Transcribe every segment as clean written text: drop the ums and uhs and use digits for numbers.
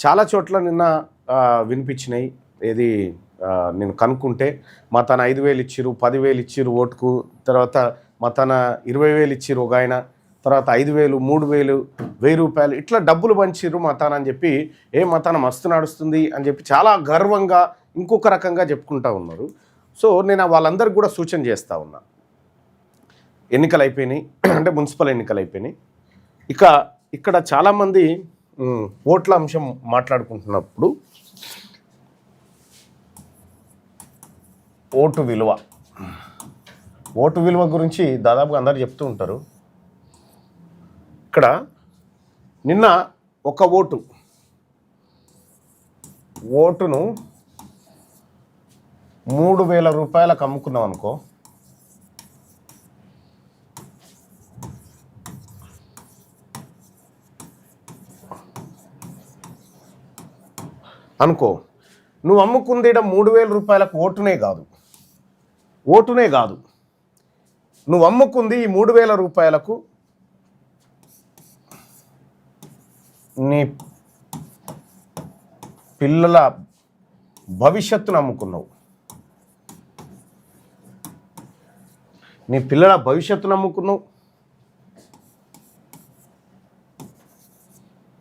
చాలా చోట్ల నిన్న వినిపించినాయి. ఏది నేను కనుక్కుంటే మా తన 5,000 ఇచ్చిరు, 10,000 ఇచ్చిరు ఓటుకు, తర్వాత మా తన 20,000 ఇచ్చిరు ఒక ఆయన, తర్వాత 5,000, 3,000, 1,000 రూపాయలు ఇట్లా డబ్బులు పంచిర్రు మా తాన అని చెప్పి, మా తాన మస్తు నడుస్తుంది అని చెప్పి చాలా గర్వంగా ఇంకొక రకంగా చెప్పుకుంటా ఉన్నారు. సో నేను వాళ్ళందరికీ కూడా సూచన చేస్తూ ఉన్నా. ఎన్నికలు అయిపోయినాయి, అంటే మున్సిపల్ ఎన్నికలు అయిపోయినాయి. ఇక్కడ చాలామంది ఓట్ల అంశం మాట్లాడుకుంటున్నప్పుడు ఓటు విలువ గురించి దాదాపుగా అందరు చెప్తూ ఉంటారు. ఇక్కడ నిన్న ఒక ఓటును 3,000 రూపాయలకు అమ్ముకున్నాం అనుకో, నువ్వు అమ్ముకుంది 3,000 రూపాయలకు ఓటునే కాదు, నువ్వు అమ్ముకుంది ఈ 3,000 రూపాయలకు నీ పిల్లల భవిష్యత్తును అమ్ముకున్నావు.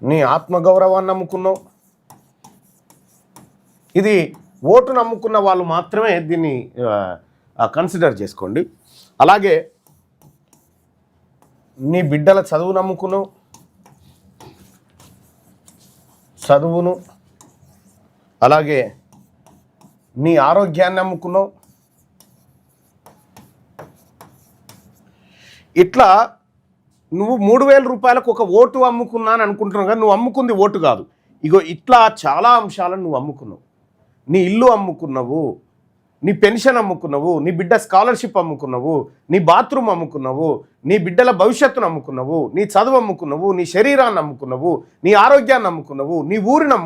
నీ ఆత్మగౌరవాన్ని అమ్ముకున్నావు. ఇది ఓటును అమ్ముకున్న వాళ్ళు మాత్రమే దీన్ని కన్సిడర్ చేసుకోండి. అలాగే నీ బిడ్డల చదువును, అలాగే నీ ఆరోగ్యాన్ని అమ్ముకున్నావు. ఇట్లా నువ్వు 3,000 రూపాయలకు ఒక ఓటు అమ్ముకున్నాను అనుకుంటున్నావు, కానీ నువ్వు అమ్ముకుంది ఓటు కాదు. ఇట్లా చాలా అంశాలను నువ్వు అమ్ముకున్నావు. నీ ఇల్లు అమ్ముకున్నావు, నీ పెన్షన్ అమ్ముకున్నావు, నీ బిడ్డ స్కాలర్షిప్ అమ్ముకున్నావు, నీ బాత్రూమ్ అమ్ముకున్నావు, నీ బిడ్డల భవిష్యత్తును అమ్ముకున్నావు, నీ చదువు అమ్ముకున్నావు, నీ శరీరాన్ని అమ్ముకున్నావు, నీ ఆరోగ్యాన్ని అమ్ముకున్నావు, నీ ఊరిని